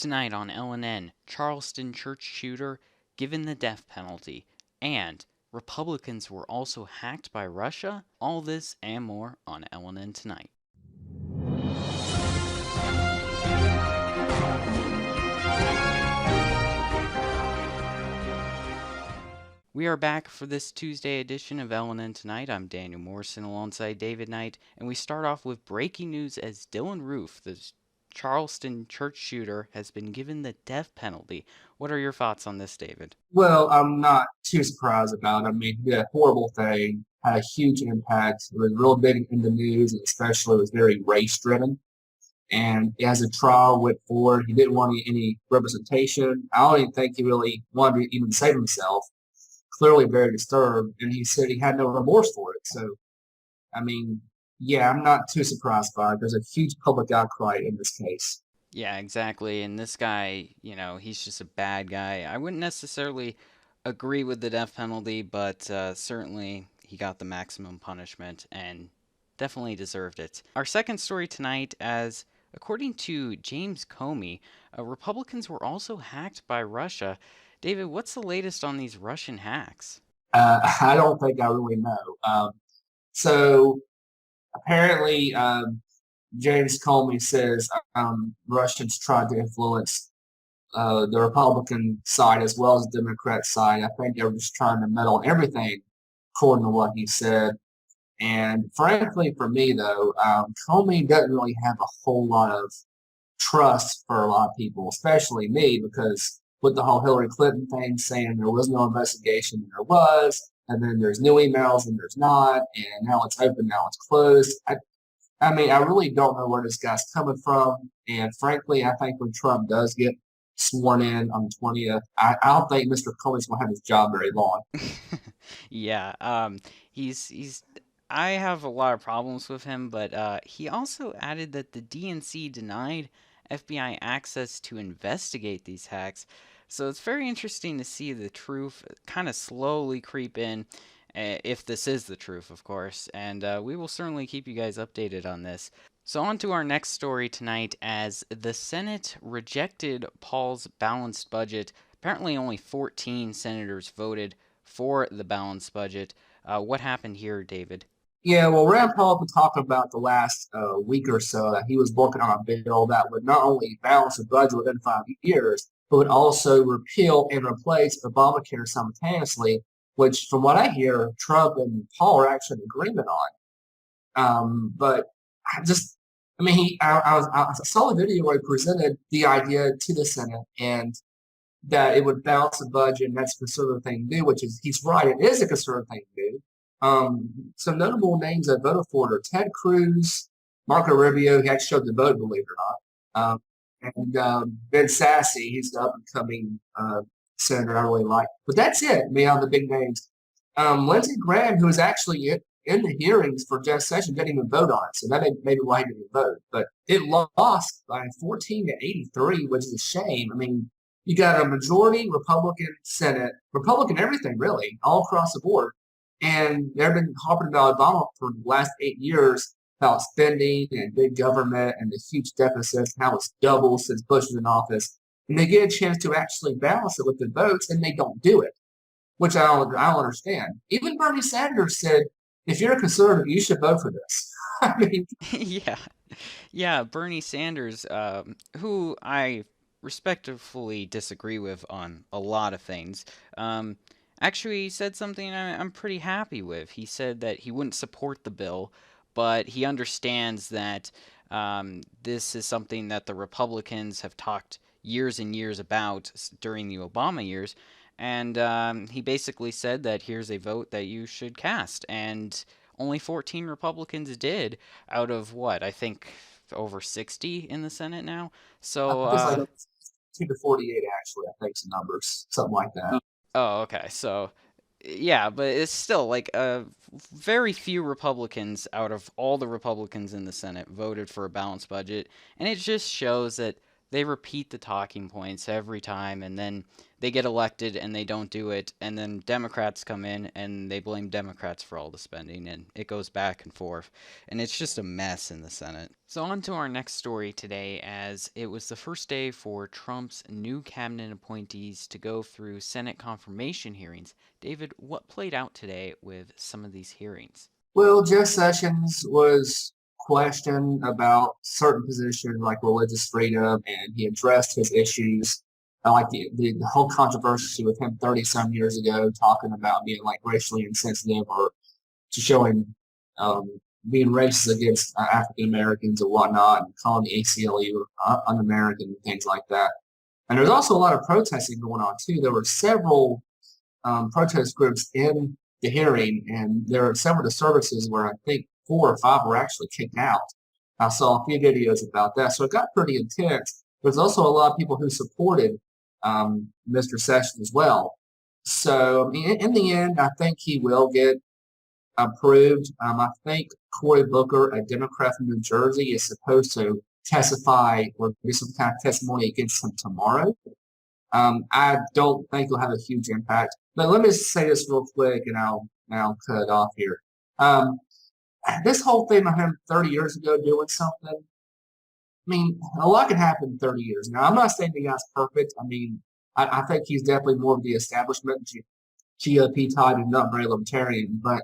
Tonight on LNN, Charleston church shooter given the death penalty, and Republicans were also hacked by Russia. All this and more on LNN Tonight. We are back for this Tuesday edition of LNN Tonight. I'm Daniel Morrison alongside David Knight, and we start off with breaking news as Dylan Roof, the Charleston church shooter, has been given the death penalty. What are your thoughts on this, David? Well, I'm not too surprised about it. I mean, he did a horrible thing, had a huge impact. It was real big in the news, and especially it was very race driven. And as the trial went forward, he didn't want any representation. I don't even think he really wanted to even save himself. Clearly very disturbed, and he said he had no remorse for it. So, I mean, yeah, I'm not too surprised by it. There's a huge public outcry in this case. Yeah, exactly. And this guy, he's just a bad guy. I wouldn't necessarily agree with the death penalty, but certainly he got the maximum punishment and definitely deserved it. Our second story tonight, as according to James Comey, Republicans were also hacked by Russia. David, what's the latest on these Russian hacks? I don't think I really know. So apparently, James Comey says Russians tried to influence the Republican side as well as the Democrat side. I think they were just trying to meddle in everything, according to what he said. And frankly, for me, though, Comey doesn't really have a whole lot of trust for a lot of people, especially me, because with the whole Hillary Clinton thing saying there was no investigation and there was, and then there's new emails and there's not, and now it's open, now it's closed. I mean, I really don't know where this guy's coming from. And frankly, I think when Trump does get sworn in on the 20th, I don't think Mr. Comey's going to have his job very long. Yeah, he's I have a lot of problems with him, but he also added that the DNC denied FBI access to investigate these hacks. So it's very interesting to see the truth kind of slowly creep in, if this is the truth, of course. And we will certainly keep you guys updated on this. So, on to our next story tonight as the Senate rejected Paul's balanced budget. Apparently, only 14 senators voted for the balanced budget. What happened here, David? Yeah, well, Rand Paul been talking about the last week or so that he was working on a bill that would not only balance the budget within 5 years, but would also repeal and replace Obamacare simultaneously, which, from what I hear, Trump and Paul are actually in agreement on. But I just, I mean, I saw a video where he presented the idea to the Senate and that it would balance the budget, and that's a conservative thing to do, which is, he's right, it is a conservative thing to do. Some notable names that voted for it are Ted Cruz, Marco Rubio, he actually showed the vote, believe it or not, and Ben Sasse, he's the up and coming senator I really like. But that's it, me on the big names. Lindsey Graham, who was actually in the hearings for Jeff Sessions, didn't even vote on it, so that maybe why he didn't vote. But it lost by 14 to 83, which is a shame. I mean, you got a majority Republican Senate, Republican everything really, all across the board. And they've been talking about Obama for the last 8 years about spending and big government and the huge deficits, and how it's doubled since Bush was in office. And they get a chance to actually balance it with the votes, and they don't do it, which I don't understand. Even Bernie Sanders said, if you're a conservative, you should vote for this. I mean, Yeah, yeah, Bernie Sanders, who I respectfully disagree with on a lot of things, actually said something I'm pretty happy with. He said that he wouldn't support the bill, but he understands that this is something that the Republicans have talked years and years about during the Obama years. And he basically said that here's a vote that you should cast. And only 14 Republicans did out of what? I think over 60 in the Senate now. I So, think it's like 2 to 48, actually, I think, some numbers, something like that. oh, okay. So, yeah, but it's still like very few Republicans out of all the Republicans in the Senate voted for a balanced budget, and it just shows that they repeat the talking points every time, and then they get elected and they don't do it, and then Democrats come in and they blame Democrats for all the spending, and it goes back and forth, and it's just a mess in the Senate. So on to our next story today, as it was the first day for Trump's new cabinet appointees to go through Senate confirmation hearings. David, what played out today with some of these hearings? Well, Jeff Sessions was questioned about certain positions like religious freedom, and he addressed his issues, like the whole controversy with him 30 some years ago, talking about being like racially insensitive or to showing being racist against African Americans and whatnot, and calling the ACLU un-American and things like that. And there's also a lot of protesting going on too. There were several protest groups in the hearing, and there are several of the services where I think 4 or 5 were actually kicked out. I saw a few videos about that, so it got pretty intense. There's also a lot of people who supported Mr. Sessions as well. So in the end, I think he will get approved. I think Cory Booker, a Democrat from New Jersey, is supposed to testify or do some kind of testimony against him tomorrow. I don't think it'll have a huge impact. But let me say this real quick, and I'll cut it off here. This whole thing of him 30 years ago doing something, I mean, a lot can happen in 30 years. Now, I'm not saying the guy's perfect. I mean, I think he's definitely more of the establishment GOP type and not very libertarian. But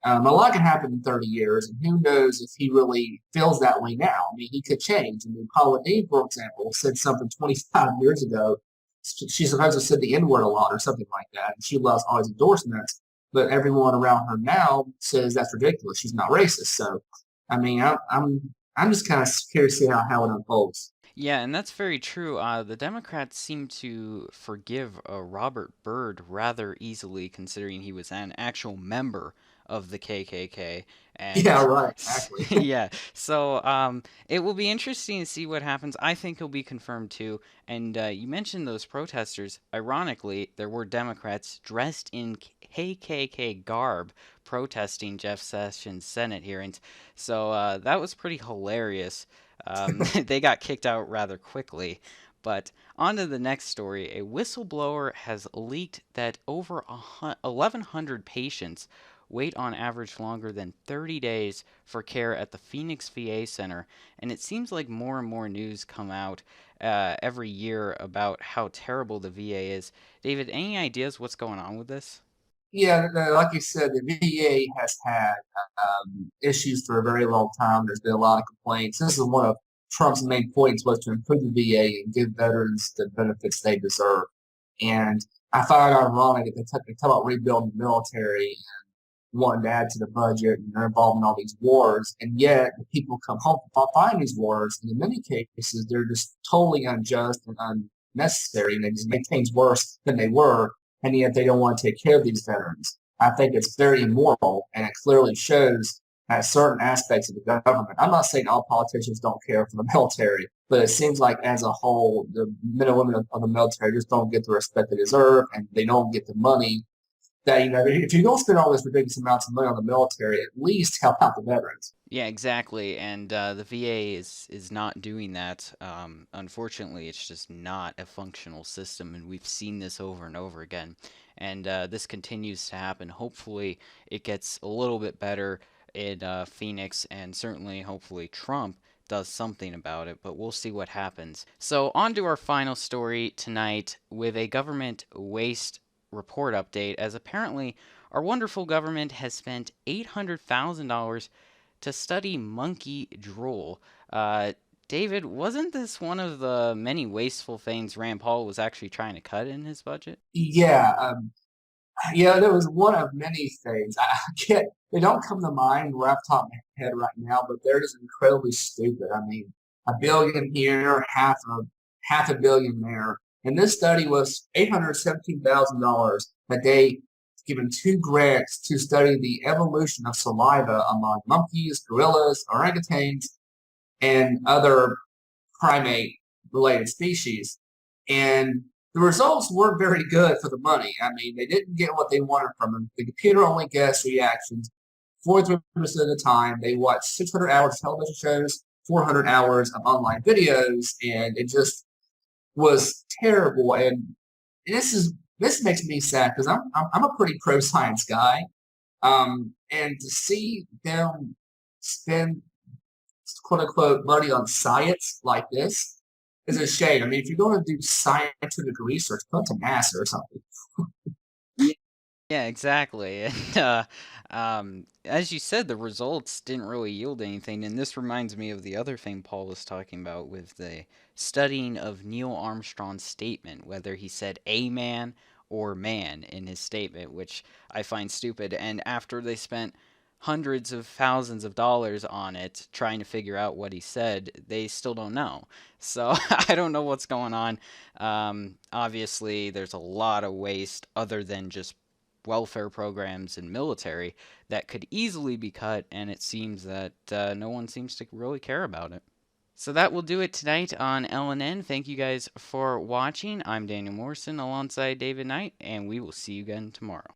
a lot can happen in 30 years, and who knows if he really feels that way now. I mean, he could change. I mean, Paula Deen, for example, said something 25 years ago. She's supposed to said the N-word a lot or something like that, and she loves all his endorsements. But everyone around her now says that's ridiculous. She's not racist. So, I mean, I'm just kind of curious to see how it unfolds. Yeah, and that's very true. The Democrats seem to forgive Robert Byrd rather easily, considering he was an actual member of the KKK. Yeah, And right, exactly. yeah, so it will be interesting to see what happens. I think he'll be confirmed too. And you mentioned those protesters. Ironically, there were Democrats dressed in KKK garb protesting Jeff Sessions' Senate hearings. So that was pretty hilarious. They got kicked out rather quickly. But on to the next story. A whistleblower has leaked that over 1,100 patients wait on average longer than 30 days for care at the Phoenix VA Center. And it seems like more and more news come out every year about how terrible the VA is. David, any ideas what's going on with this? Yeah, like you said, the VA has had issues for a very long time. There's been a lot of complaints. This is one of Trump's main points was to improve the VA and give veterans the benefits they deserve. And I find it ironic that they talk about rebuilding the military and wanting to add to the budget, and they're involved in all these wars, and yet the people come home find these wars, and in many cases they're just totally unjust and unnecessary, and they just make things worse than they were, and yet they don't want to take care of these veterans. I think it's very immoral, and it clearly shows at certain aspects of the government. I'm not saying all politicians don't care for the military, but it seems like as a whole, the men and women of the military just don't get the respect they deserve, and they don't get the money that, if you don't spend all this ridiculous amounts of money on the military, at least help out the veterans. Yeah, exactly. And the VA is not doing that. Unfortunately, it's just not a functional system, and we've seen this over and over again. And this continues to happen. Hopefully, it gets a little bit better in Phoenix, and certainly, hopefully, Trump does something about it, but we'll see what happens. So, on to our final story tonight with a government waste report update, as apparently our wonderful government has spent $800,000 to study monkey drool. David, wasn't this one of the many wasteful things Rand Paul was actually trying to cut in his budget? Yeah, there was one of many things. I can't, they don't come to mind right off the top of my head right now, but they're just incredibly stupid. I mean, a billion here, half a billion there. And this study was $817,000 that they given 2 grants to study the evolution of saliva among monkeys, gorillas, orangutans, and other primate related species. And the results weren't very good for the money. I mean, they didn't get what they wanted from them. The computer only guessed reactions 43% of the time. They watched 600 hours of television shows 400 hours of online videos, and it just was terrible. And this makes me sad because I'm a pretty pro science guy, and to see them spend quote unquote money on science like this is a shame. I mean, if you're going to do scientific research, go to NASA or something. Yeah, exactly. And as you said, the results didn't really yield anything. And this reminds me of the other thing Paul was talking about with the studying of Neil Armstrong's statement, whether he said a man or man in his statement, which I find stupid. And after they spent hundreds of thousands of dollars on it trying to figure out what he said, they still don't know. So I don't know what's going on. Obviously, there's a lot of waste other than just welfare programs and military that could easily be cut, and it seems that no one seems to really care about it. So that will do it tonight on LNN. Thank you guys for watching. I'm Daniel Morrison alongside David Knight, and we will see you again tomorrow.